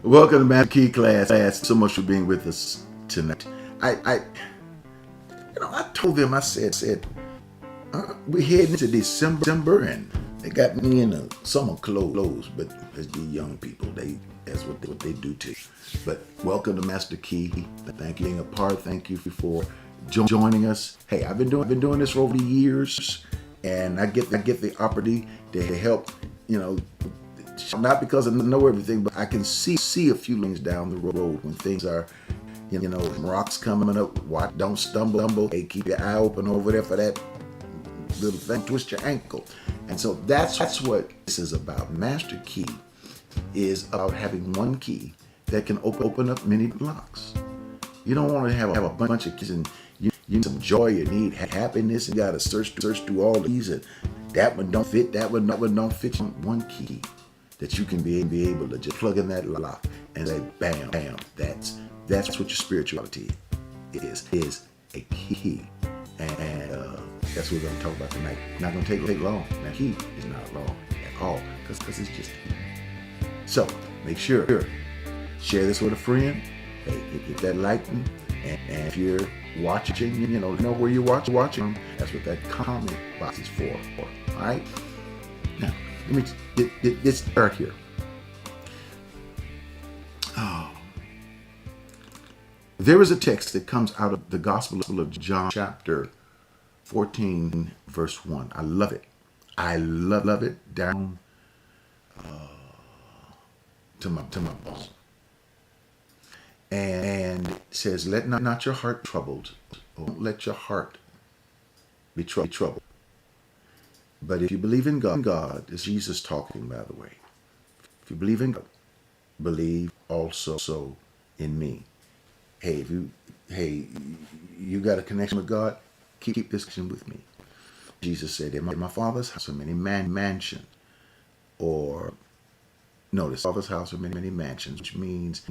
Welcome to Master Key class. So much for being with us tonight. I told them, I said, we're heading into December, and they got me in the summer clothes, but as the young people, that's what they do too. But welcome to Master Key. Thank you for being a part. Thank you for joining us. Hey, I've been doing this for over the years, and I get the opportunity to help. Not because I know everything, but I can see a few things down the road when things are, rocks coming up. Don't stumble. Hey, keep your eye open over there for that little thing. Twist your ankle. And so that's what this is about. Master Key is about having one key that can open up many locks. You don't want to have a bunch of keys and you need some joy, you need happiness, and you got to search through all these, and that one don't fit, that one don't fit. One key that you can be able to just plug in that lock and say, bam, bam. That's what your spirituality is a key. And that's what we're going to talk about tonight. Not going to take long. Now, key is not long at all because it's just key. So make sure, share this with a friend. Hey, hit that like button. And if you're watching, know where you're watching. That's what that comment box is for. All right? Now, let me get start here. Oh. There is a text that comes out of the Gospel of John, chapter 14, verse 1. I love it. I love it down to my bones. And it says, let not your heart be troubled. Don't let your heart be troubled. But if you believe in God, it's Jesus talking, by the way. If you believe in God, believe also in me. Hey, you got a connection with God, keep this connection with me. Jesus said, in my Father's house are many mansions. Or, notice, Father's house are many mansions, which means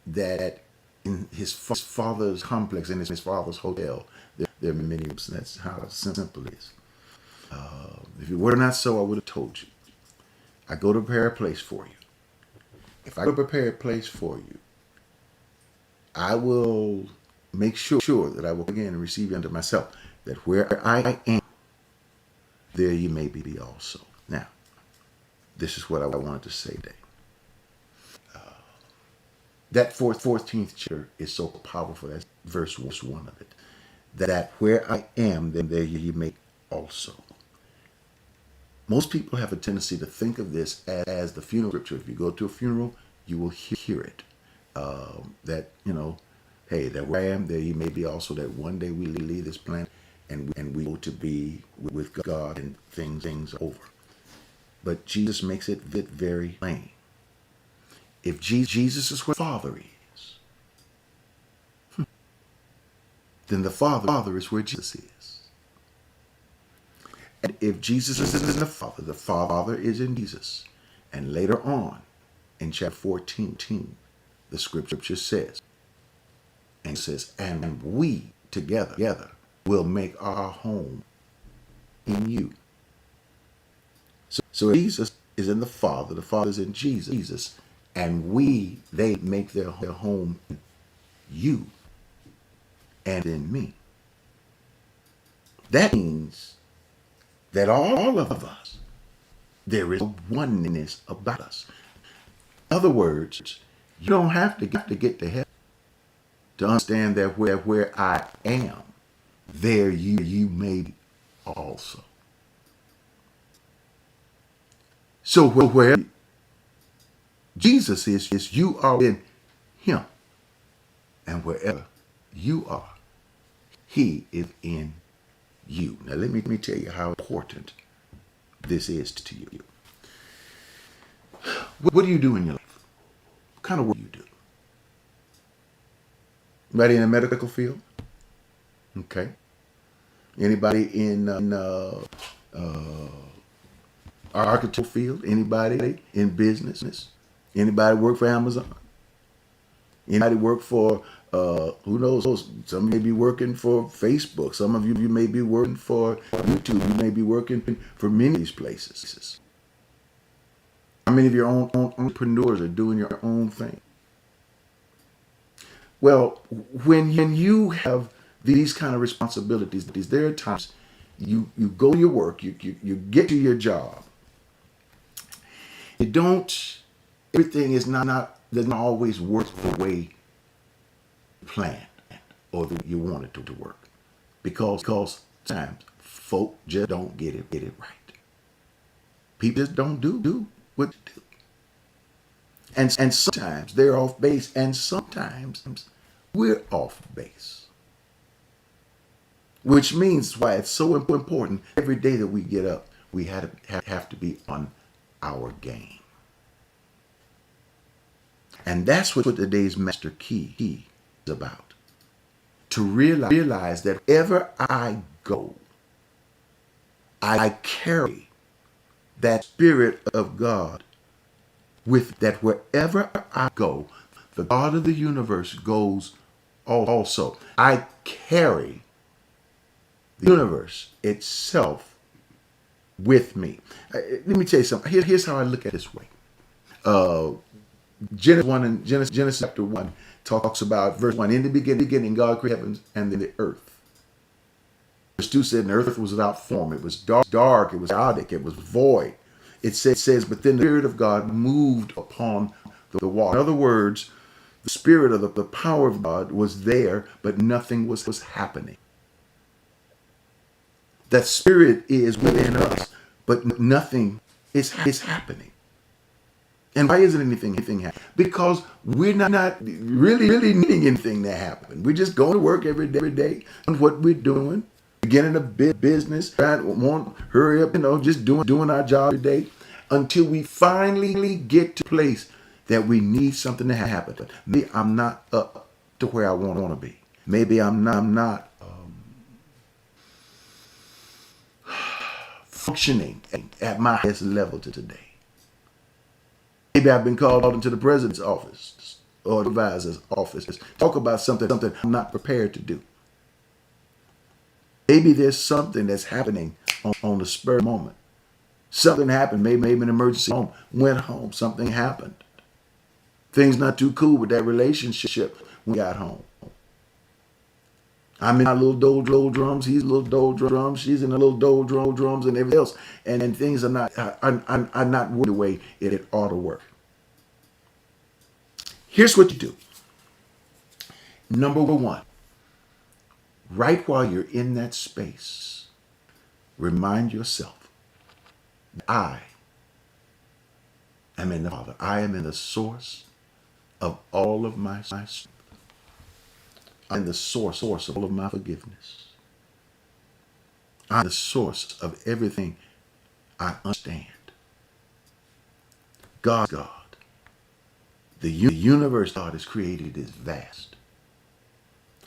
that in his Father's complex, in his Father's hotel, there are many rooms. That's how simple it is. If it were not so, I would have told you. I go to prepare a place for you. If I go to prepare a place for you, I will make sure that I will again and receive you unto myself, that where I am, there you may be also. Now, this is what I wanted to say today. That 14th chapter is so powerful. That's verse 1 of it. That where I am, then there you may also. Most people have a tendency to think of this as the funeral scripture. If you go to a funeral, you will hear it. That, hey, that where I am, there you may be also, that one day we leave this planet and we go to be with God and things over. But Jesus makes it very plain. If Jesus is where the Father is, then the Father is where Jesus is. And if Jesus is in the Father is in Jesus. And later on, in chapter 14, the scripture says, and we together will make our home in you. So if Jesus is in the Father is in Jesus, and they make their home in you and in me. That means that all of us, there is a oneness about us. In other words, you don't have to get to heaven to understand that where I am, there you may be also. So where Jesus is you are in him. And wherever you are, he is in you. Now let me tell you how important this is to you. What do you do in your life? What kind of work do you do? Anybody in the medical field? Okay. Anybody in architectural field? Anybody in business? Anybody work for Amazon? Anybody work for, who knows, some may be working for Facebook. Some of you may be working for YouTube. You may be working for many of these places. How many of your own entrepreneurs are doing your own thing? Well, when you have these kind of responsibilities, there are times you go to your work, you get to your job. You don't, everything is doesn't always work the way you planned or that you want it to work. Because sometimes folk just don't get it right. People just don't do what they do. And sometimes they're off base, and sometimes we're off base. Which means why it's so important every day that we get up, we have to be on our game. And that's what today's master key is about. To realize that wherever I go, I carry that Spirit of God with that wherever I go, the God of the universe goes also. I carry the universe itself with me. Let me tell you something. Here's how I look at it this way. Genesis chapter 1 talks about verse 1. In the beginning, God created heavens and the earth. Verse 2 said, the earth was without form. It was dark, it was chaotic, it was void. It says, but then the Spirit of God moved upon the water. In other words, the Spirit of the power of God was there, but nothing was happening. That Spirit is within us, but nothing is happening. And why isn't anything happening? Because we're not really needing anything to happen. We're just going to work every day on what we're doing, beginning a business, want hurry up, just doing our job every day until we finally get to a place that we need something to happen. Maybe I'm not up to where I want to be. Maybe I'm not functioning at my highest level to today. Maybe I've been called into the president's office or the advisor's office to talk about something I'm not prepared to do. Maybe there's something that's happening on the spur of the moment. Something happened, maybe an emergency home, went home, something happened. Things not too cool with that relationship when we got home. I'm in my little doldrums, he's little doldrums, she's in the little doldrums and everything else. And things are not working the way it ought to work. Here's what you do. Number one, right while you're in that space, remind yourself, I am in the Father. I am in the source of all of my strength. I'm the source of all of my forgiveness. I'm the source of everything I understand. God. The universe God has created is vast.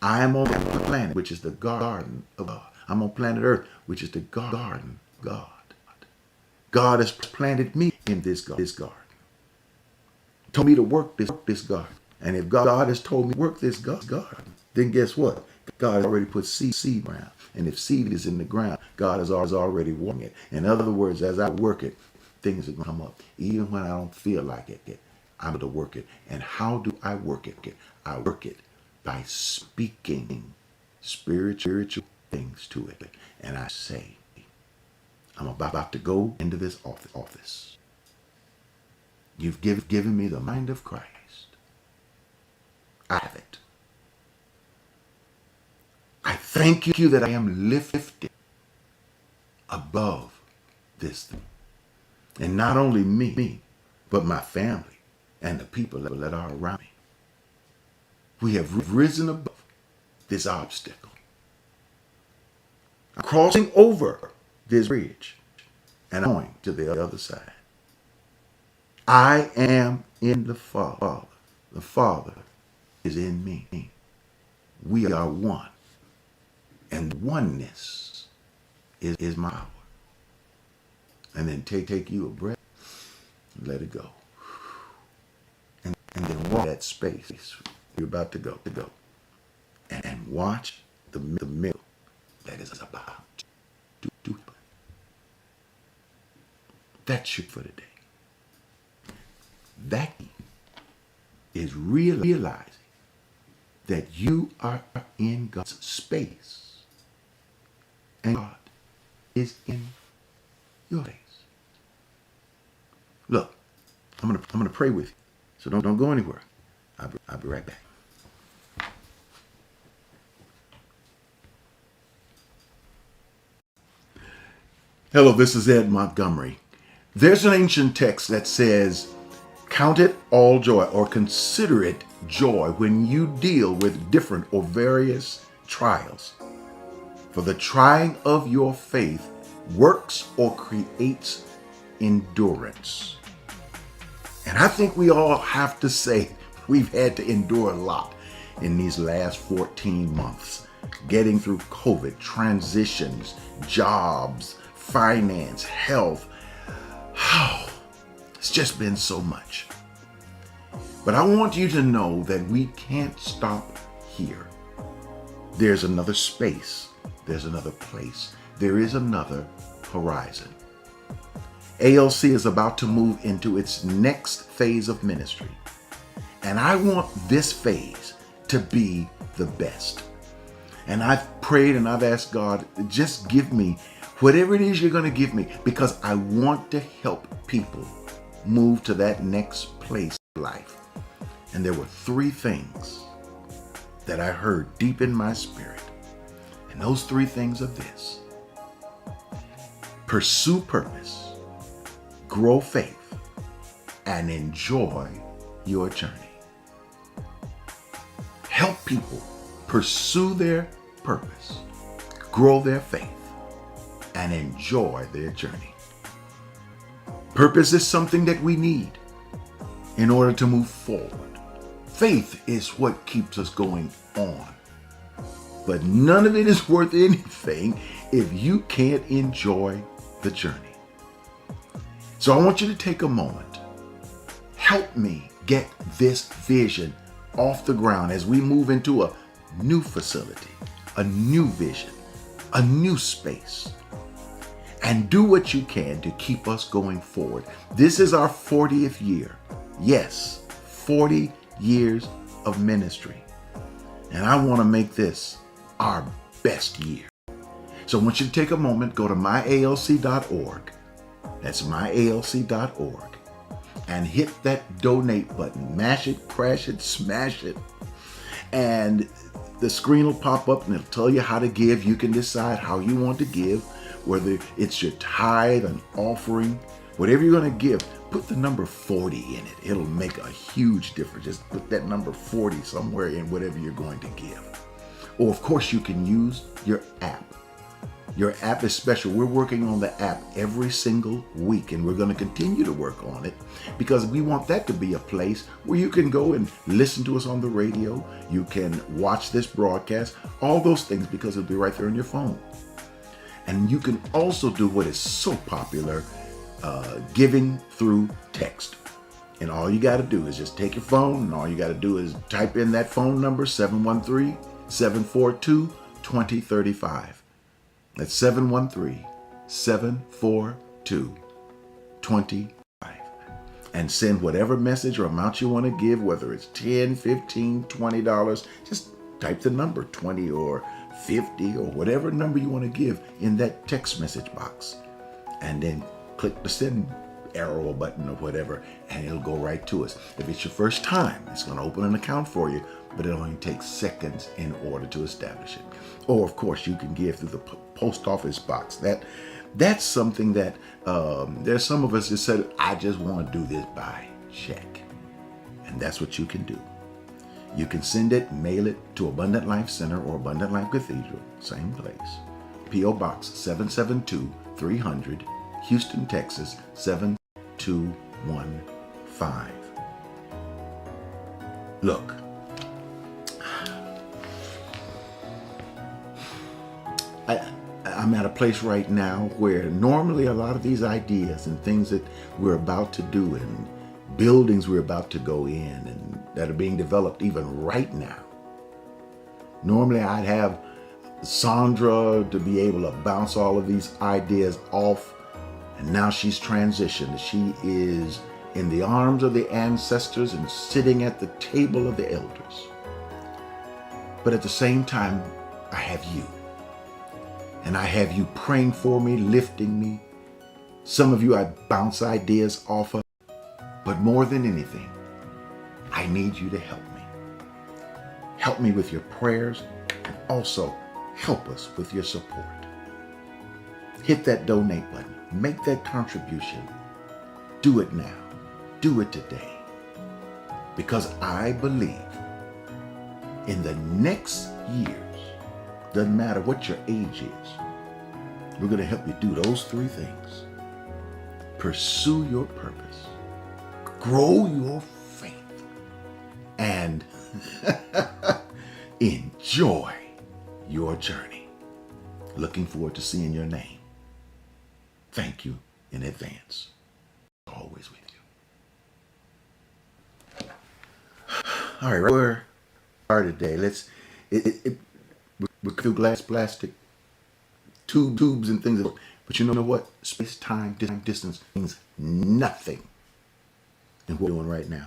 I am on the planet, which is the garden of God. I'm on planet Earth, which is the garden of God. God has planted me in this garden. Told me to work this garden. And if God has told me to work this garden, then guess what? God has already put seed around. And if seed is in the ground, God has already watering it. In other words, as I work it, things are going to come up. Even when I don't feel like it, I'm going to work it. And how do I work it? I work it by speaking spiritual things to it. And I say, I'm about to go into this office. You've given me the mind of Christ. I have it. I thank you that I am lifted above this thing. And not only me, but my family and the people that are around me. We have risen above this obstacle. I'm crossing over this bridge and I'm going to the other side. I am in the Father. The Father is in me. We are one. And oneness is my power. And then take you a breath and let it go. And then walk that space you're about to go. And watch the miracle that is about to happen. That's it for today. That is realizing that you are in God's space and God is in your space. Look, I'm gonna pray with you, so don't go anywhere. I'll be right back. Hello, this is Ed Montgomery. There's an ancient text that says, "Count it all joy," or consider it joy when you deal with different or various trials. For the trying of your faith works or creates endurance. And I think we all have to say we've had to endure a lot in these last 14 months, getting through COVID, transitions, jobs, finance, health. Oh, it's just been so much. But I want you to know that we can't stop here. There's another space. There's another place. There is another horizon. ALC is about to move into its next phase of ministry. And I want this phase to be the best. And I've prayed and I've asked God, just give me whatever it is you're going to give me, because I want to help people move to that next place in life. And there were 3 things that I heard deep in my spirit. And those 3 things are this: pursue purpose, grow faith, and enjoy your journey. Help people pursue their purpose, grow their faith, and enjoy their journey. Purpose is something that we need in order to move forward. Faith is what keeps us going on. But none of it is worth anything if you can't enjoy the journey. So I want you to take a moment. Help me get this vision off the ground as we move into a new facility, a new vision, a new space. And do what you can to keep us going forward. This is our 40th year. Yes, 40 years of ministry. And I want to make this our best year. So I want you to take a moment, go to myalc.org. That's myalc.org. And hit that donate button. Mash it, crash it, smash it. And the screen will pop up and it'll tell you how to give. You can decide how you want to give, whether it's your tithe, an offering, whatever you're going to give. Put the number 40 in it. It'll make a huge difference. Just put that number 40 somewhere in whatever you're going to give. Or of course you can use your app. Your app is special. We're working on the app every single week, and we're going to continue to work on it because we want that to be a place where you can go and listen to us on the radio. You can watch this broadcast, all those things, because it'll be right there on your phone. And you can also do what is so popular, giving through text. And all you got to do is just take your phone, and all you got to do is type in that phone number, 713-742-2035. That's 713-742-2035. And send whatever message or amount you want to give, whether it's $10, $15, $20. Just type the number 20 or 50 or whatever number you want to give in that text message box. And then click the send arrow button or whatever, and it'll go right to us. If it's your first time, it's going to open an account for you, but it only takes seconds in order to establish it. Or of course you can give through the post office box. That's something that there's some of us that said, I just want to do this by check. And that's what you can do. You can send it, mail it to Abundant Life Center or Abundant Life Cathedral, same place. P.O. Box 772-300, Houston, Texas 72215. Look, I'm at a place right now where normally a lot of these ideas and things that we're about to do and buildings we're about to go in and that are being developed even right now. Normally I'd have Sandra to be able to bounce all of these ideas off, and now she's transitioned. She is in the arms of the ancestors and sitting at the table of the elders. But at the same time, I have you. And I have you praying for me, lifting me. Some of you I bounce ideas off of. But more than anything, I need you to help me. Help me with your prayers, and also help us with your support. Hit that donate button. Make that contribution. Do it now. Do it today. Because I believe in the next years, doesn't matter what your age is, we're going to help you do those three things. Pursue your purpose, grow your faith, and enjoy your journey. Looking forward to seeing your name. Thank you in advance. Always with you. All right, where are today? We're through glass, plastic, tubes and things. But you know what? Space, time, distance means nothing in what we're doing right now.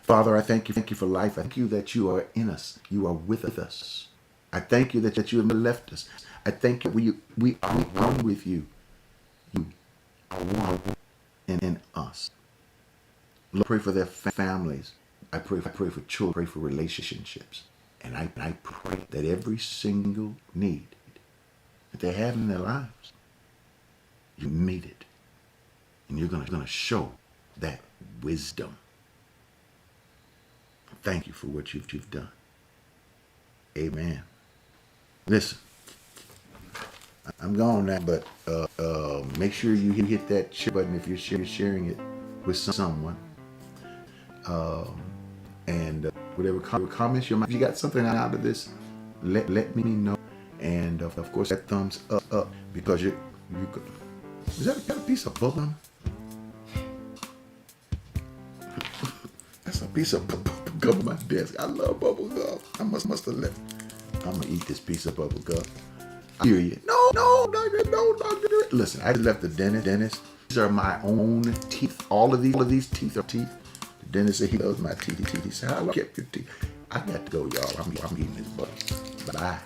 Father, I thank you for life. I thank you that you are in us. You are with us. I thank you that you have never left us. I thank you we are one with you. You are one in us. Lord, I pray for their families. I pray for children. I pray for relationships. And I pray that every single need that they have in their lives, you meet it. And you're going to show that wisdom. Thank you for what you've done. Amen. Listen, I'm gone now, but make sure you hit that share button if you're sharing it with someone. And whatever comments if you got something out of this, let me know. And of course, that thumbs up because you is that a piece of bubble gum? That's a piece of bubble gum on my desk. I love bubble gum. I must have left. I'm gonna eat this piece of bubble gum. I hear you. No, listen, I just left the dentist. These are my own teeth. All of these teeth are teeth. The dentist said he loves my teeth. He said, "I kept your teeth." I got to go, y'all. I'm eating this butter. Bye.